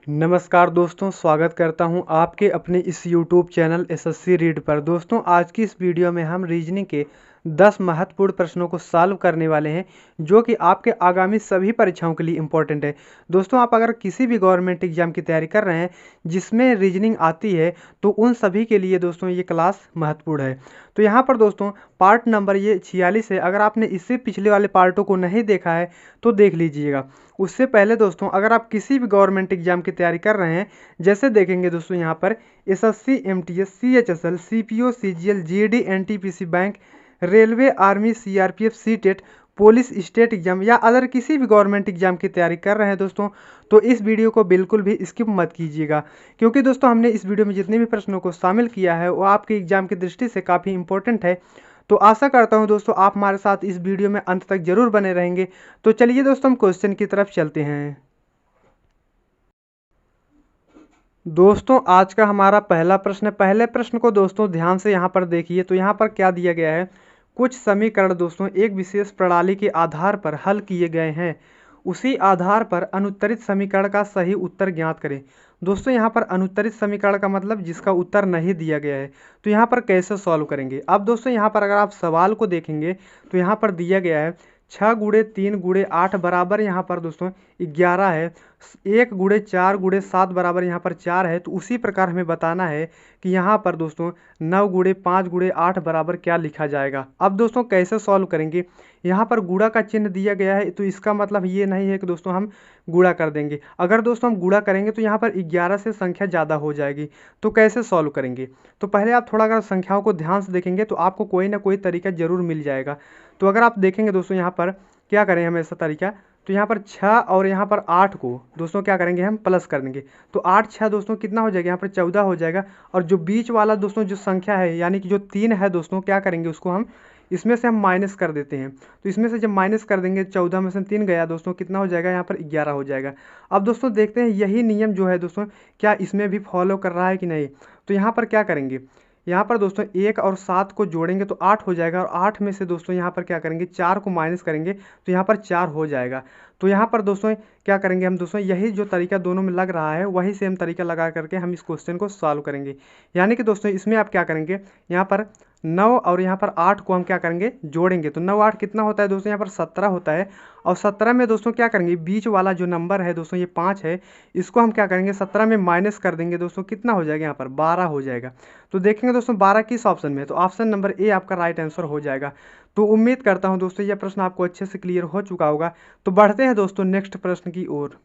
नमस्कार दोस्तों, स्वागत करता हूं आपके अपने इस YouTube चैनल एसएससी रीड पर। दोस्तों, आज की इस वीडियो में हम रीजनिंग के 10 महत्वपूर्ण प्रश्नों को सॉल्व करने वाले हैं जो कि आपके आगामी सभी परीक्षाओं के लिए इम्पोर्टेंट है। दोस्तों, आप अगर किसी भी गवर्नमेंट एग्जाम की तैयारी कर रहे हैं जिसमें रीजनिंग आती है तो उन सभी के लिए दोस्तों ये क्लास महत्वपूर्ण है। तो यहाँ पर दोस्तों पार्ट नंबर ये 46 है। अगर आपने इससे पिछले वाले पार्टों को नहीं देखा है तो देख लीजिएगा। उससे पहले दोस्तों अगर आप किसी भी गवर्नमेंट एग्जाम की तैयारी कर रहे हैं, जैसे देखेंगे दोस्तों यहाँ पर SSC, MTS, CHSL, CPO, CGL, GD, NTPC bank, railway, army, CRPF, CTET, police, state exam या अदर किसी भी गवर्नमेंट एग्जाम की तैयारी कर रहे हैं दोस्तों, तो इस वीडियो को बिल्कुल भी स्किप मत कीजिएगा, क्योंकि दोस्तों हमने इस वीडियो में जितने भी प्रश्नों को शामिल किया है वो आपके एग्जाम की दृष्टि से काफ़ी इंपॉर्टेंट है। तो आशा करता हूं दोस्तों आप हमारे साथ इस वीडियो में अंत तक जरूर बने रहेंगे। तो चलिए दोस्तों हम क्वेश्चन की तरफ चलते हैं। दोस्तों आज का हमारा पहला प्रश्न है। पहले प्रश्न को दोस्तों ध्यान से यहाँ पर देखिए। तो यहाँ पर क्या दिया गया है, कुछ समीकरण दोस्तों एक विशेष प्रणाली के आधार पर हल किए गए हैं, उसी आधार पर अनुत्तरित समीकरण का सही उत्तर ज्ञात करें। दोस्तों यहाँ पर अनुत्तरित समीकरण का मतलब जिसका उत्तर नहीं दिया गया है। तो यहाँ पर कैसे सॉल्व करेंगे। अब दोस्तों यहाँ पर अगर आप सवाल को देखेंगे तो यहाँ पर दिया गया है 6 गुणे 3 गुणे 8 बराबर यहाँ पर दोस्तों 11 है, 1 गुणे 4 गुणे 7 बराबर यहाँ पर 4 है। तो उसी प्रकार हमें बताना है कि यहाँ पर दोस्तों 9 गुणे 5 गुणे 8 बराबर क्या लिखा जाएगा। अब दोस्तों कैसे सॉल्व करेंगे, यहाँ पर गुणा का चिन्ह दिया गया है तो इसका मतलब ये नहीं है कि दोस्तों हम गुणा कर देंगे। अगर दोस्तों हम गुणा करेंगे तो यहाँ पर 11 से संख्या ज़्यादा हो जाएगी। तो कैसे सॉल्व करेंगे, तो पहले आप थोड़ा अगर संख्याओं को ध्यान से देखेंगे तो आपको कोई ना कोई तरीका जरूर मिल जाएगा। तो अगर आप देखेंगे दोस्तों यहाँ पर क्या करें हम ऐसा तरीका, तो यहाँ पर 6 और यहाँ पर 8 को दोस्तों क्या करेंगे हम प्लस कर देंगे। तो 8 6 दोस्तों कितना हो जाएगा, यहाँ पर 14 हो जाएगा। और जो बीच वाला दोस्तों जो संख्या है यानी कि जो 3 है दोस्तों, क्या करेंगे उसको हम इसमें से हम माइनस कर देते हैं। तो इसमें से जब माइनस कर देंगे 14 में से 3 गया दोस्तों, कितना हो जाएगा यहाँ पर 11 हो जाएगा। अब दोस्तों देखते हैं यही नियम जो है दोस्तों क्या इसमें भी फॉलो कर रहा है कि नहीं। तो यहाँ पर क्या करेंगे, यहाँ पर दोस्तों 1 और 7 को जोड़ेंगे तो 8 हो जाएगा, और 8 में से दोस्तों यहाँ पर क्या करेंगे 4 को माइनस करेंगे तो यहाँ पर 4 हो जाएगा। तो यहाँ पर दोस्तों क्या करेंगे हम दोस्तों, यही जो तरीका दोनों में लग रहा है वही सेम तरीका लगा करके हम इस क्वेश्चन को सॉल्व करेंगे। यानी कि दोस्तों इसमें आप क्या करेंगे, यहाँ पर 9 और यहाँ पर 8 को हम क्या करेंगे जोड़ेंगे। तो 9 8 कितना होता है दोस्तों, यहाँ पर 17 होता है। और 17 में दोस्तों क्या करेंगे, बीच वाला जो नंबर है दोस्तों ये 5 है, इसको हम क्या करेंगे 17 में माइनस कर देंगे दोस्तों, कितना हो जाएगा यहाँ पर 12 हो जाएगा। तो देखेंगे दोस्तों 12 किस ऑप्शन में है, तो ऑप्शन नंबर ए आपका राइट आंसर हो जाएगा। तो उम्मीद करता हूँ दोस्तों यह प्रश्न आपको अच्छे से क्लियर हो चुका होगा। तो बढ़ते हैं दोस्तों नेक्स्ट प्रश्न की ओर।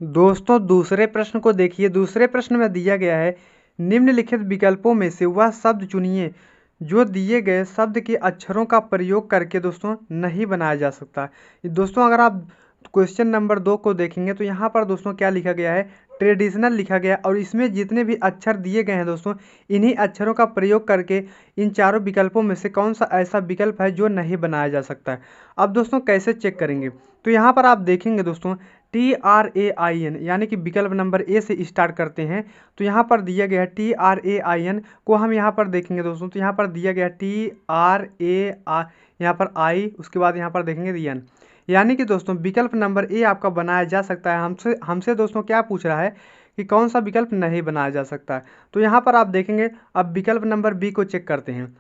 दोस्तों दूसरे प्रश्न को देखिए। दूसरे प्रश्न में दिया गया है निम्नलिखित विकल्पों में से वह शब्द चुनिए जो दिए गए शब्द के अक्षरों का प्रयोग करके दोस्तों नहीं बनाया जा सकता। दोस्तों अगर आप क्वेश्चन नंबर 2 को देखेंगे तो यहाँ पर दोस्तों क्या लिखा गया है, ट्रेडिशनल लिखा गया, और इसमें जितने भी अक्षर दिए गए हैं दोस्तों इन्हीं अक्षरों का प्रयोग करके इन चारों विकल्पों में से कौन सा ऐसा विकल्प है जो नहीं बनाया जा सकता है। अब दोस्तों कैसे चेक करेंगे, तो यहाँ पर आप देखेंगे दोस्तों TRAIN यानी कि विकल्प नंबर ए से स्टार्ट करते हैं। तो यहाँ पर दिया गया है TRAIN को हम यहाँ पर देखेंगे दोस्तों, तो यहाँ पर दिया गया TRAI, यहाँ पर आई, उसके बाद यहाँ पर देखेंगे रियन, यानी कि दोस्तों विकल्प नंबर ए आपका बनाया जा सकता है। हमसे दोस्तों क्या पूछ रहा है कि कौन सा विकल्प नहीं बनाया जा सकता है। तो यहाँ पर आप देखेंगे, अब विकल्प नंबर बी को चेक करते हैं।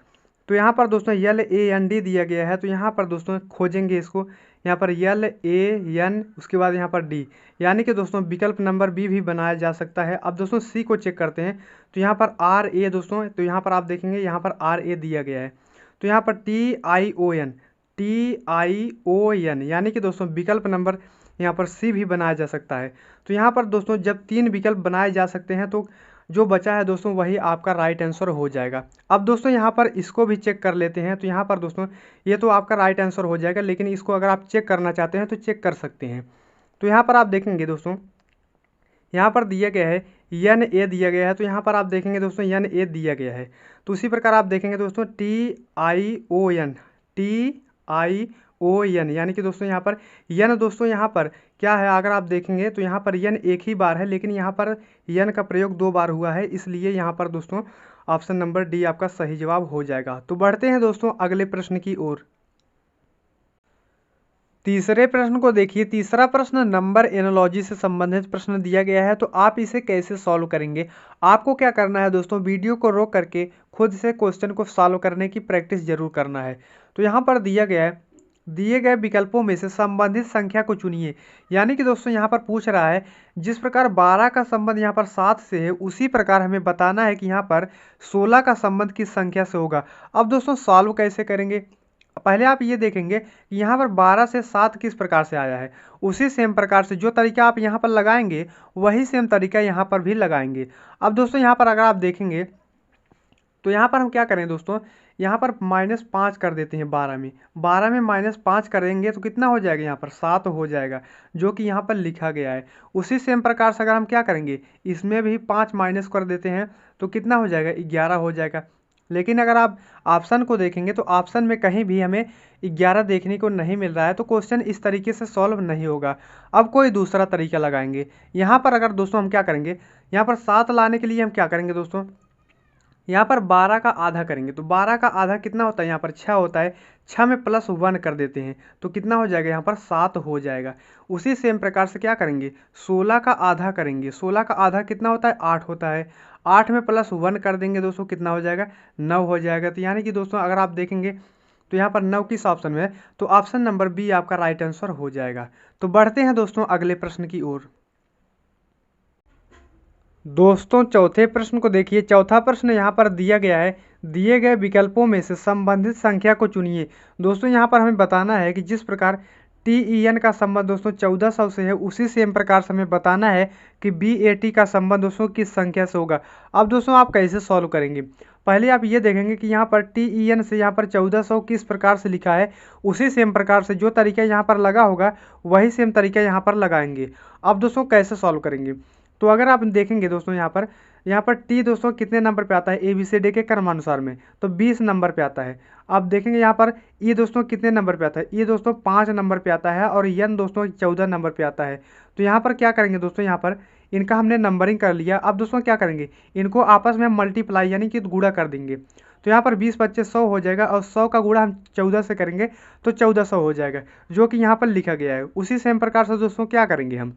तो यहाँ पर दोस्तों LAND दिया गया है, तो यहाँ पर दोस्तों खोजेंगे इसको, यहाँ पर LAN, उसके बाद यहाँ पर D, यानी कि दोस्तों विकल्प नंबर बी भी बनाया जा सकता है। अब दोस्तों सी को चेक करते हैं। तो यहाँ पर RA दोस्तों, तो यहाँ पर आप देखेंगे यहाँ पर RA दिया गया है। तो यहाँ पर TION यानी कि दोस्तों विकल्प नंबर यहाँ पर सी भी बनाया जा सकता है। तो यहाँ पर दोस्तों जब 3 विकल्प बनाए जा सकते हैं तो जो बचा है दोस्तों वही आपका राइट आंसर हो जाएगा। अब दोस्तों यहाँ पर इसको भी चेक कर लेते हैं। तो यहाँ पर दोस्तों ये तो आपका राइट आंसर हो जाएगा, लेकिन इसको अगर आप चेक करना चाहते हैं तो चेक कर सकते हैं। तो यहाँ पर आप देखेंगे दोस्तों यहाँ पर दिया गया है NA दिया गया है। तो यहाँ पर आप देखेंगे दोस्तों NA दिया गया है। तो उसी प्रकार आप देखेंगे दोस्तों TION यानी कि दोस्तों यहाँ पर यन दोस्तों यहाँ पर क्या है, अगर आप देखेंगे तो यहाँ पर यन एक ही बार है, लेकिन यहाँ पर यन का प्रयोग 2 बार हुआ है, इसलिए यहाँ पर दोस्तों ऑप्शन नंबर डी आपका सही जवाब हो जाएगा। तो बढ़ते हैं दोस्तों अगले प्रश्न की ओर। तीसरे प्रश्न को देखिए। तीसरा प्रश्न नंबर एनालॉजी से संबंधित प्रश्न दिया गया है, तो आप इसे कैसे सॉल्व करेंगे। आपको क्या करना है दोस्तों, वीडियो को रोक करके खुद से क्वेश्चन को सॉल्व करने की प्रैक्टिस जरूर करना है। तो यहाँ पर दिया गया है, दिए गए विकल्पों में से संबंधित संख्या को चुनिए। यानी कि दोस्तों यहाँ पर पूछ रहा है, जिस प्रकार 12 का संबंध यहाँ पर 7 से है, उसी प्रकार हमें बताना है कि यहाँ पर 16 का संबंध किस संख्या से होगा। अब दोस्तों सॉल्व कैसे करेंगे, पहले आप ये देखेंगे कि यहाँ पर 12 से 7 किस प्रकार से आया है। उसी सेम प्रकार से जो तरीका आप यहाँ पर लगाएंगे वही सेम तरीका यहाँ पर भी लगाएंगे। अब दोस्तों यहाँ पर अगर आप देखेंगे तो यहाँ पर हम क्या करें दोस्तों, यहाँ पर -5 कर देते हैं 12 में। 12 में -5 करेंगे तो कितना हो जाएगा, यहाँ पर 7 हो जाएगा, जो कि यहाँ पर लिखा गया है। उसी सेम प्रकार से अगर हम क्या करेंगे, इसमें भी 5 माइनस कर देते हैं तो कितना हो जाएगा, 11 हो जाएगा। लेकिन अगर आप ऑप्शन को देखेंगे तो ऑप्शन में कहीं भी हमें 11 देखने को नहीं मिल रहा है, तो क्वेश्चन इस तरीके से सॉल्व नहीं होगा। अब कोई दूसरा तरीका लगाएंगे। यहाँ पर अगर दोस्तों हम क्या करेंगे, यहाँ पर 7 लाने के लिए हम क्या करेंगे दोस्तों, यहाँ पर 12 का आधा करेंगे। तो 12 का आधा कितना होता है, यहाँ पर 6 होता है। 6 में +1 कर देते हैं तो कितना हो जाएगा, यहाँ पर 7 हो जाएगा। उसी सेम प्रकार से क्या करेंगे, 16 का आधा करेंगे। 16 का आधा कितना होता है, 8 होता है। 8 में +1 कर देंगे दोस्तों, कितना हो जाएगा, 9 हो जाएगा। तो यानी कि दोस्तों अगर आप देखेंगे तो यहाँ पर 9 किस ऑप्शन में है, तो ऑप्शन नंबर बी आपका राइट आंसर हो जाएगा। तो बढ़ते हैं दोस्तों अगले प्रश्न की ओर। दोस्तों चौथे प्रश्न को देखिए। चौथा प्रश्न यहाँ पर दिया गया है, दिए गए विकल्पों में से संबंधित संख्या को चुनिए। दोस्तों यहाँ पर हमें बताना है कि जिस प्रकार TEN का संबंध दोस्तों 1400 से है, उसी सेम प्रकार से हमें बताना है कि BAT का संबंध दोस्तों किस संख्या से होगा। अब दोस्तों आप कैसे सॉल्व करेंगे, पहले आप ये देखेंगे कि यहाँ पर TEN से यहाँ पर 1400 किस प्रकार से लिखा है। उसी सेम प्रकार से जो तरीका यहाँ पर लगा होगा वही सेम तरीका यहाँ पर लगाएंगे। अब दोस्तों कैसे सॉल्व करेंगे, तो अगर आप देखेंगे दोस्तों यहाँ पर टी दोस्तों कितने नंबर पे आता है, ABCD के क्रमानुसार में, तो 20 नंबर पे आता है। अब देखेंगे यहाँ पर ई दोस्तों कितने नंबर पे आता है, ई दोस्तों 5 नंबर पे आता है, और एन दोस्तों 14 नंबर पे आता है। तो यहाँ पर क्या करेंगे दोस्तों, यहाँ पर इनका हमने नंबरिंग कर लिया। अब दोस्तों क्या करेंगे, इनको आपस में हम मल्टीप्लाई यानी कि गुणा कर देंगे। तो यहाँ पर 20×25 100 हो जाएगा, और 100 का गुणा हम 14 से करेंगे तो 1400 हो जाएगा, जो कि यहाँ पर लिखा गया है। उसी सेम प्रकार से दोस्तों क्या करेंगे, हम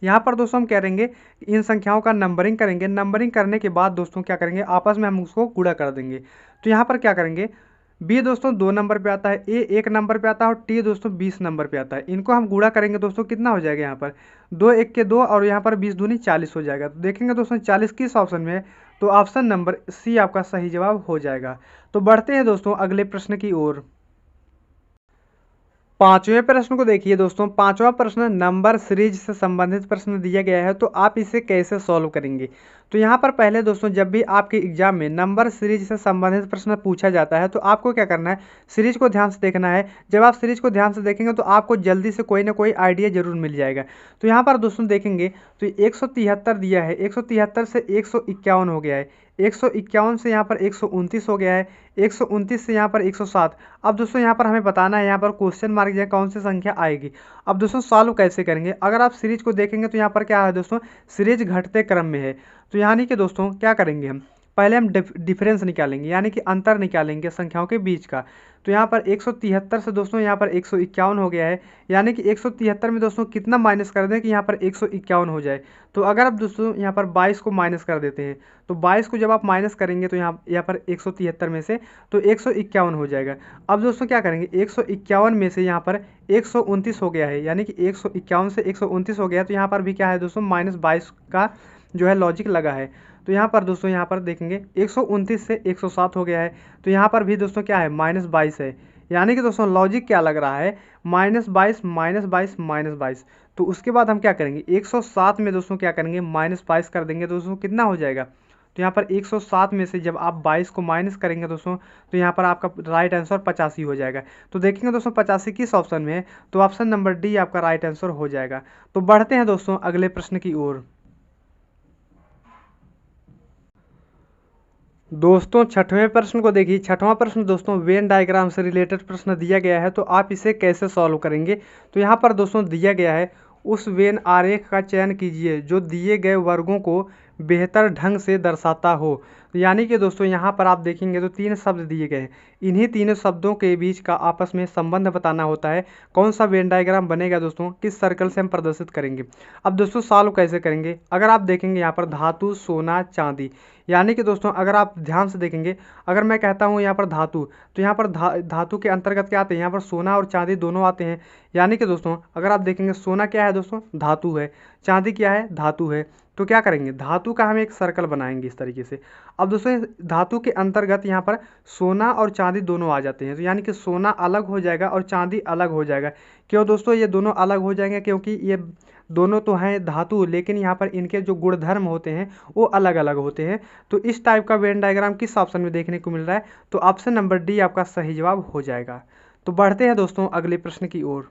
यहाँ पर दोस्तों हम करेंगे इन संख्याओं का नंबरिंग करेंगे। नंबरिंग करने के बाद दोस्तों क्या करेंगे, आपस में हम उसको गुणा कर देंगे। तो यहाँ पर क्या करेंगे, बी दोस्तों 2 नंबर पे आता है, ए 1 नंबर पे आता है, और टी दोस्तों 20 नंबर पे आता है। इनको हम गुणा करेंगे दोस्तों, कितना हो जाएगा, यहाँ पर 2 1 के 2, और यहाँ पर 20 दूनी 40 हो जाएगा। तो देखेंगे दोस्तों 40 किस ऑप्शन में है, तो ऑप्शन नंबर सी आपका सही जवाब हो जाएगा। तो बढ़ते हैं दोस्तों अगले प्रश्न की ओर। पांचवें प्रश्न को देखिए दोस्तों। पांचवा प्रश्न नंबर सीरीज से संबंधित प्रश्न दिया गया है, तो आप इसे कैसे सॉल्व करेंगे। तो यहाँ पर पहले दोस्तों जब भी आपके एग्जाम में नंबर सीरीज से संबंधित प्रश्न पूछा जाता है, तो आपको क्या करना है, सीरीज को ध्यान से देखना है। जब आप सीरीज को ध्यान से देखेंगे तो आपको जल्दी से कोई ना कोई आइडिया जरूर मिल जाएगा। तो यहाँ पर दोस्तों देखेंगे तो 173 दिया है, 173 से 151 हो गया है, 151 से यहाँ पर 129 हो गया है, 129 से यहाँ पर 107। अब दोस्तों यहाँ पर हमें बताना है यहाँ पर क्वेश्चन मार्क या कौन सी संख्या आएगी। अब दोस्तों सॉल्व कैसे करेंगे, अगर आप सीरीज को देखेंगे तो यहाँ पर क्या है दोस्तों, सीरीज घटते क्रम में है। तो यानी कि दोस्तों क्या करेंगे, हम पहले हम डिफरेंस निकालेंगे, यानी कि अंतर निकालेंगे संख्याओं के बीच का। तो यहाँ पर 173 से दोस्तों यहाँ पर 151 हो गया है, यानी कि 173 में दोस्तों कितना माइनस कर दें कि यहाँ पर 151 हो जाए। तो अगर आप दोस्तों यहाँ पर 22 को माइनस कर देते हैं, तो 22 को जब आप माइनस करेंगे तो यहाँ पर 173 में से तो 151 हो जाएगा। अब दोस्तों क्या करेंगे, 151 में से यहाँ पर 129 हो गया है, यानी कि 151 से 129 हो गया। तो यहाँ पर भी क्या है दोस्तों, -22 का जो है लॉजिक लगा है। तो यहाँ पर दोस्तों यहाँ पर देखेंगे 129 से 107 हो गया है। तो यहाँ पर भी दोस्तों क्या है, -22 है, यानी कि दोस्तों लॉजिक क्या लग रहा है, -22 -22 -22। तो उसके बाद हम क्या करेंगे, 107 में दोस्तों क्या करेंगे, -22 कर देंगे। दोस्तों कितना हो जाएगा, तो यहाँ पर 107 में से जब आप 22 को माइनस करेंगे दोस्तों, तो यहाँ पर आपका राइट आंसर 85 हो जाएगा। तो देखेंगे दोस्तों 85 किस ऑप्शन में है, तो ऑप्शन नंबर डी आपका राइट आंसर हो जाएगा। तो बढ़ते हैं दोस्तों अगले प्रश्न की ओर। दोस्तों छठवें प्रश्न को देखिए। छठवां प्रश्न दोस्तों वेन डायग्राम से रिलेटेड प्रश्न दिया गया है, तो आप इसे कैसे सॉल्व करेंगे। तो यहाँ पर दोस्तों दिया गया है, उस वेन आरेख का चयन कीजिए जो दिए गए वर्गों को बेहतर ढंग से दर्शाता हो। तो यानी कि दोस्तों यहाँ पर आप देखेंगे तो 3 शब्द दिए गए हैं। इन्हीं तीनों शब्दों के बीच का आपस में संबंध बताना होता है। कौन सा वेन डायग्राम बनेगा दोस्तों, किस सर्कल से हम प्रदर्शित करेंगे। अब दोस्तों सॉल्व कैसे करेंगे, अगर आप देखेंगे यहाँ पर धातु, सोना, चांदी, यानी कि दोस्तों अगर आप ध्यान से देखेंगे, अगर मैं कहता हूँ यहाँ पर धातु, तो यहाँ पर धातु के अंतर्गत क्या आते हैं, यहाँ पर सोना और चांदी दोनों आते हैं। यानी कि दोस्तों अगर आप देखेंगे सोना क्या है दोस्तों, धातु है, चांदी क्या है, धातु है। तो क्या करेंगे, धातु का हम एक सर्कल बनाएंगे इस तरीके से। अब दोस्तों धातु के अंतर्गत यहाँ पर सोना और चांदी दोनों आ जाते हैं, तो यानी कि सोना अलग हो जाएगा और चांदी अलग हो जाएगा। क्यों दोस्तों ये दोनों अलग हो जाएंगे, क्योंकि ये दोनों तो हैं धातु, लेकिन यहाँ पर इनके जो गुणधर्म होते हैं वो अलग अलग होते हैं। तो इस टाइप का वेन डायग्राम किस ऑप्शन में देखने को मिल रहा है, तो ऑप्शन नंबर डी आपका सही जवाब हो जाएगा। तो बढ़ते हैं दोस्तों अगले प्रश्न की ओर।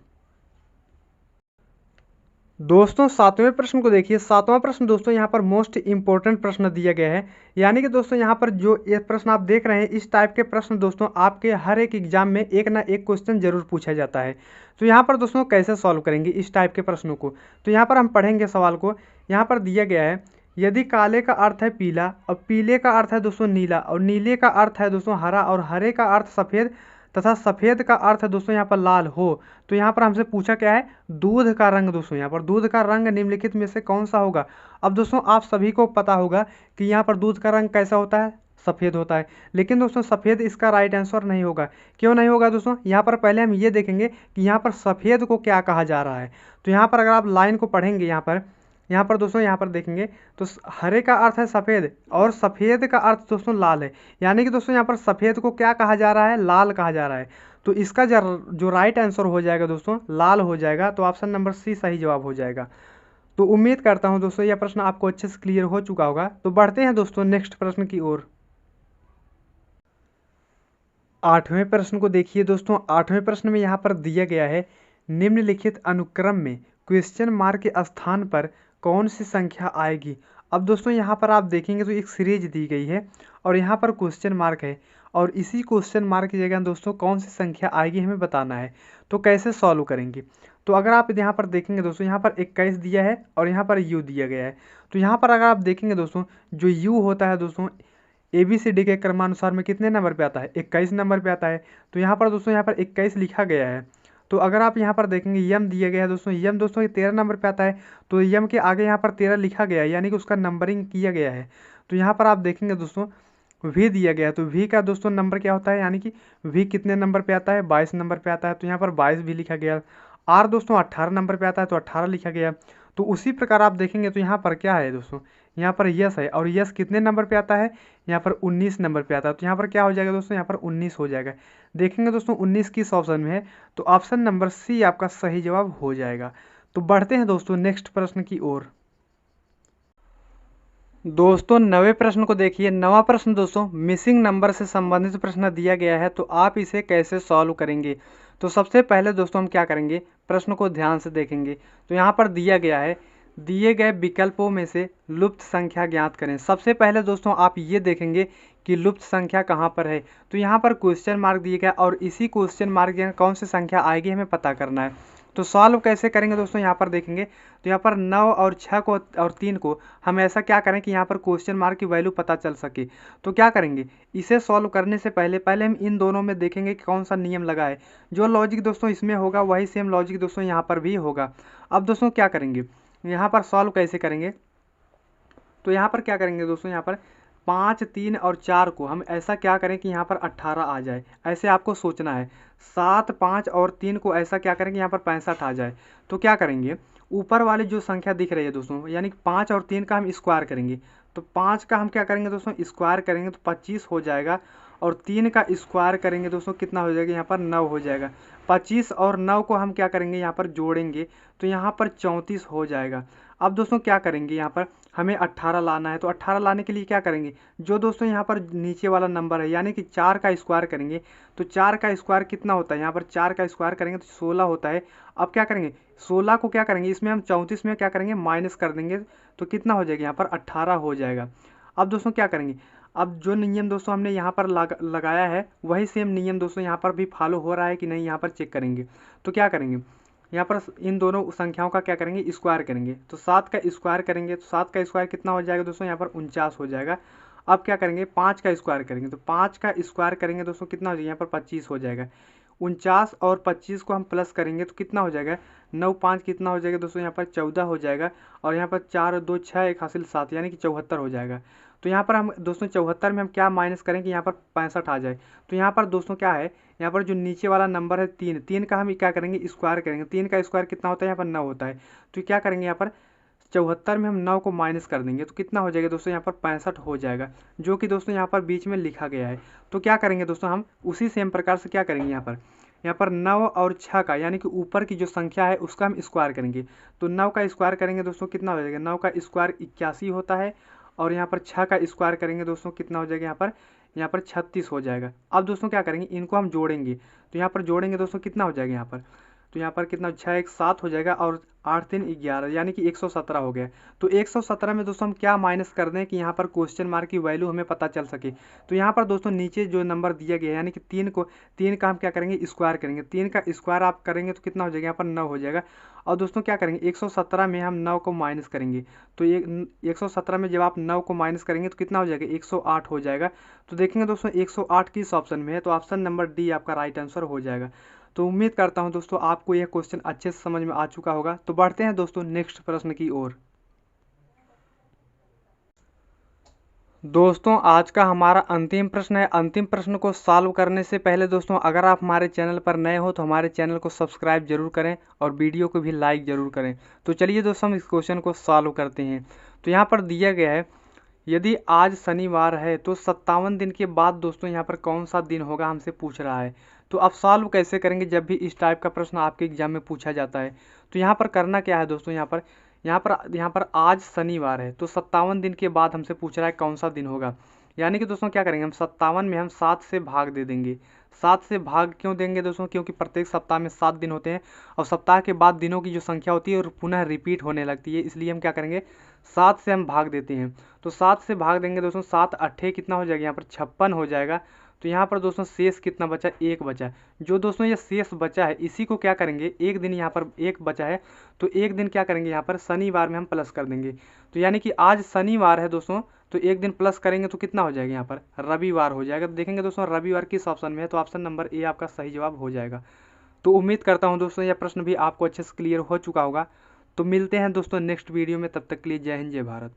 दोस्तों 7वें प्रश्न को देखिए। 7वां प्रश्न दोस्तों यहाँ पर मोस्ट इंपॉर्टेंट प्रश्न दिया गया है। यानी कि दोस्तों यहाँ पर जो ये प्रश्न आप देख रहे हैं, इस टाइप के प्रश्न दोस्तों आपके हर एक एग्जाम में एक ना एक क्वेश्चन जरूर पूछा जाता है। तो यहाँ पर दोस्तों कैसे सॉल्व करेंगे इस टाइप के प्रश्नों को, तो यहाँ पर हम पढ़ेंगे सवाल को। यहाँ पर दिया गया है, यदि काले का अर्थ है पीला और पीले का अर्थ है दोस्तों नीला और नीले का अर्थ है दोस्तों हरा और हरे का अर्थ सफ़ेद तथा सफ़ेद का अर्थ है दोस्तों यहाँ पर लाल हो, तो यहाँ पर हमसे पूछा क्या है, दूध का रंग। दोस्तों यहाँ पर दूध का रंग निम्नलिखित में से कौन सा होगा। अब दोस्तों आप सभी को पता होगा कि यहाँ पर दूध का रंग कैसा होता है, सफ़ेद होता है। लेकिन दोस्तों सफ़ेद इसका राइट आंसर नहीं होगा। क्यों नहीं होगा दोस्तों, यहाँ पर पहले हम ये देखेंगे कि यहाँ पर सफ़ेद को क्या कहा जा रहा है। तो यहाँ पर अगर आप लाइन को पढ़ेंगे, यहाँ पर दोस्तों यहाँ पर देखेंगे तो हरे का अर्थ है सफ़ेद और सफ़ेद का अर्थ दोस्तों लाल है। यानी कि दोस्तों यहाँ पर सफ़ेद को क्या कहा जा रहा है, लाल कहा जा रहा है। तो इसका जो राइट आंसर हो जाएगा दोस्तों लाल हो जाएगा। तो ऑप्शन नंबर सी सही जवाब हो जाएगा। तो उम्मीद करता हूँ दोस्तों यह प्रश्न आपको अच्छे से क्लियर हो चुका होगा। तो बढ़ते हैं दोस्तों नेक्स्ट प्रश्न की ओर। 8वें प्रश्न को देखिए दोस्तों। 8वें प्रश्न में यहाँ पर दिया गया है, निम्नलिखित अनुक्रम में क्वेश्चन मार्क के स्थान पर कौन सी संख्या आएगी। अब दोस्तों यहाँ पर आप देखेंगे तो एक सीरीज दी गई है और यहाँ पर क्वेश्चन मार्क है और इसी क्वेश्चन मार्क की जगह दोस्तों कौन सी संख्या आएगी हमें बताना है। तो कैसे सॉल्व करेंगे, तो अगर आप यहाँ पर देखेंगे दोस्तों यहाँ पर 21 दिया है और यहाँ पर u दिया गया है। तो यहाँ पर अगर आप देखेंगे दोस्तों जो u होता है दोस्तों ABCD के क्रमानुसार में कितने नंबर पे आता है, 21 नंबर पे आता है। तो यहाँ पर दोस्तों यहाँ पर 21 लिखा गया है। तो अगर आप यहाँ पर देखेंगे यम दिया गया है दोस्तों, यम दोस्तों 13 नंबर पे आता है। तो यम के आगे यहाँ पर 13 लिखा गया है, यानी कि उसका नंबरिंग किया गया है। तो यहाँ पर आप देखेंगे दोस्तों वी दिया गया है। तो वी का दोस्तों नंबर क्या होता है, यानी कि वी कितने नंबर पे आता है, 22 नंबर पे आता है। तो यहाँ पर 22 भी लिखा गया। आर दोस्तों 18 नंबर पे आता है, तो 18 लिखा गया। तो उसी प्रकार आप देखेंगे तो यहाँ पर क्या है दोस्तों, यहाँ पर यस है और यस कितने नंबर पे आता है, यहाँ पर 19 नंबर पे आता है। तो यहाँ पर क्या हो जाएगा दोस्तों, यहाँ पर 19 हो जाएगा। देखेंगे दोस्तों 19 किस ऑप्शन में है, तो ऑप्शन नंबर सी आपका सही जवाब हो जाएगा। तो बढ़ते हैं दोस्तों नेक्स्ट प्रश्न की ओर। दोस्तों 9वें प्रश्न को देखिए। 9वां प्रश्न दोस्तों मिसिंग नंबर से संबंधित प्रश्न दिया गया है। तो आप इसे कैसे सॉल्व करेंगे। तो सबसे पहले दोस्तों हम क्या करेंगे, प्रश्न को ध्यान से देखेंगे। तो यहाँ पर दिया गया है, दिए गए विकल्पों में से लुप्त संख्या ज्ञात करें। सबसे पहले दोस्तों आप ये देखेंगे कि लुप्त संख्या कहाँ पर है। तो यहाँ पर क्वेश्चन मार्क दिया गया और इसी क्वेश्चन मार्क के कौन सी संख्या आएगी हमें पता करना है। तो सॉल्व कैसे करेंगे दोस्तों, यहाँ पर देखेंगे तो यहाँ पर 9 और 6 को और 3 को हम ऐसा क्या करें कि यहाँ पर क्वेश्चन मार्क की वैल्यू पता चल सके। तो क्या करेंगे, इसे सॉल्व करने से पहले हम इन दोनों में देखेंगे कि कौन सा नियम लगा है। जो लॉजिक दोस्तों इसमें होगा वही सेम लॉजिक दोस्तों यहाँ पर भी होगा। अब दोस्तों क्या करेंगे, यहाँ पर सॉल्व कैसे करेंगे, तो यहाँ पर क्या करेंगे दोस्तों, यहाँ पर 5, 3 और 4 को हम ऐसा क्या करें कि यहाँ पर 18 आ जाए, ऐसे आपको सोचना है। 7, 5 और 3 को ऐसा क्या करेंगे यहाँ पर 65 आ जाए। तो क्या करेंगे, ऊपर वाली जो संख्या दिख रही है दोस्तों, यानी कि 5 और 3 का हम स्क्वायर करेंगे। तो 5 का हम क्या करेंगे दोस्तों, स्क्वायर करेंगे तो 25 हो जाएगा और 3 का स्क्वायर करेंगे दोस्तों कितना हो जाएगा, यहाँ पर 9 हो जाएगा। 25 और 9 को हम क्या करेंगे यहाँ पर जोड़ेंगे तो यहाँ पर 34 हो जाएगा। अब दोस्तों क्या करेंगे, यहाँ पर हमें 18 लाना है। तो 18 लाने के लिए क्या करेंगे, जो दोस्तों यहाँ पर नीचे वाला नंबर है यानी कि 4 का स्क्वायर करेंगे। तो 4 का स्क्वायर कितना होता है, यहाँ पर 4 का स्क्वायर करेंगे तो 16 होता है। अब क्या करेंगे, 16 को क्या करेंगे, इसमें हम 34 में क्या करेंगे माइनस कर देंगे तो कितना हो जाएगा, यहाँ पर 18 हो जाएगा। अब दोस्तों क्या करेंगे, अब जो नियम दोस्तों हमने यहाँ पर लगाया है वही सेम नियम दोस्तों यहाँ पर भी फॉलो हो रहा है कि नहीं, यहाँ पर चेक करेंगे। तो क्या करेंगे, यहाँ पर इन दोनों संख्याओं का क्या करेंगे, स्क्वायर करेंगे। तो 7 का स्क्वायर करेंगे तो 7 का स्क्वायर कितना हो जाएगा दोस्तों, यहाँ पर 49 हो जाएगा। अब क्या करेंगे, 5 का स्क्वायर करेंगे, तो 5 का स्क्वायर करेंगे दोस्तों कितना हो जाएगा, यहाँ पर 25 हो जाएगा। 49 और 25 को हम प्लस करेंगे तो कितना हो जाएगा, 9 5 कितना हो जाएगा दोस्तों, यहाँ पर 14 हो जाएगा। और यहाँ पर 4 और 2 6, 1 हासिल 7, यानी कि 74 हो जाएगा। तो यहाँ पर हम दोस्तों 74 में हम क्या माइनस करें कि यहाँ पर 65 आ जाए। तो यहाँ पर दोस्तों क्या है, यहाँ पर जो नीचे वाला नंबर है 3, 3 का हम क्या करेंगे, स्क्वायर करेंगे। 3 का स्क्वायर कितना होता है, यहाँ पर 9 होता है। तो क्या करेंगे, यहाँ पर 74 में हम 9 को माइनस कर देंगे तो कितना हो जाएगा दोस्तों, यहाँ पर 65 हो जाएगा, जो कि दोस्तों यहाँ पर बीच में लिखा गया है। तो क्या करेंगे दोस्तों, हम उसी सेम प्रकार से क्या करेंगे, यहाँ पर 9 और 6 का, यानी कि ऊपर की जो संख्या है उसका हम स्क्वायर करेंगे। तो 9 का स्क्वायर करेंगे दोस्तों कितना हो जाएगा, 9 का स्क्वायर 81 होता है। और यहाँ पर 6 का स्क्वायर करेंगे दोस्तों कितना हो जाएगा, यहाँ पर 36 हो जाएगा। अब दोस्तों क्या करेंगे, इनको हम जोड़ेंगे। तो यहाँ पर जोड़ेंगे दोस्तों कितना हो जाएगा, तो यहाँ पर कितना, 6 1 7 हो जाएगा और 8 3 11, यानी कि 117 हो गया। तो 117 में दोस्तों हम क्या माइनस कर दें कि यहाँ पर क्वेश्चन मार्क की वैल्यू हमें पता चल सके। तो यहाँ पर दोस्तों नीचे जो नंबर दिया गया है, यानी कि 3 का हम क्या करेंगे, स्क्वायर करेंगे। 3 का स्क्वायर आप करेंगे तो कितना हो जाएगा, यहाँ पर 9 हो जाएगा। और दोस्तों क्या करेंगे, 117 में हम 9 को माइनस करेंगे। तो 117 में जब आप 9 को माइनस करेंगे तो कितना हो जाएगा, 108 हो जाएगा। तो देखेंगे दोस्तों 108 किस ऑप्शन में है, तो ऑप्शन नंबर डी आपका राइट आंसर हो जाएगा। तो उम्मीद करता हूं दोस्तों आपको यह क्वेश्चन अच्छे से समझ में आ चुका होगा। तो बढ़ते हैं दोस्तों नेक्स्ट प्रश्न की ओर। दोस्तों आज का हमारा अंतिम प्रश्न है। अंतिम प्रश्न को सॉल्व करने से पहले दोस्तों अगर आप हमारे चैनल पर नए हो तो हमारे चैनल को सब्सक्राइब जरूर करें और वीडियो को भी लाइक जरूर करें। तो चलिए दोस्तों हम इस क्वेश्चन को सॉल्व करते हैं। तो यहाँ पर दिया गया है, यदि आज शनिवार है तो 57 दिन के बाद दोस्तों यहाँ पर कौन सा दिन होगा, हमसे पूछ रहा है। तो आप सॉल्व कैसे करेंगे जब भी इस टाइप का प्रश्न आपके एग्जाम में पूछा जाता है। तो यहाँ पर करना क्या है दोस्तों, यहाँ पर आज शनिवार है तो 57 दिन के बाद हमसे पूछ रहा है कौन सा दिन होगा। यानी कि दोस्तों क्या करेंगे, हम 57 में हम 7 से भाग दे देंगे। 7 से भाग क्यों देंगे दोस्तों, क्योंकि प्रत्येक सप्ताह में 7 दिन होते हैं और सप्ताह के बाद दिनों की जो संख्या होती है और पुनः रिपीट होने लगती है, इसलिए हम क्या करेंगे, 7 से हम भाग देते हैं। तो 7 से भाग देंगे दोस्तों, 7 8 कितना हो जाएगा, यहाँ पर 56 हो जाएगा। तो यहाँ पर दोस्तों शेष कितना बचा, 1 बचा। जो दोस्तों ये शेष बचा है इसी को क्या करेंगे, एक दिन यहाँ पर 1 बचा है तो एक दिन क्या करेंगे, यहाँ पर शनिवार में हम प्लस कर देंगे। तो यानी कि आज शनिवार है दोस्तों, तो एक दिन प्लस करेंगे तो कितना हो जाएगा, यहाँ पर रविवार हो जाएगा। तो देखेंगे दोस्तों रविवार किस ऑप्शन में है, तो ऑप्शन नंबर ए आपका सही जवाब हो जाएगा। तो उम्मीद करता हूँ दोस्तों यह प्रश्न भी आपको अच्छे से क्लियर हो चुका होगा। तो मिलते हैं दोस्तों नेक्स्ट वीडियो में, तब तक के लिए जय हिंद जय भारत।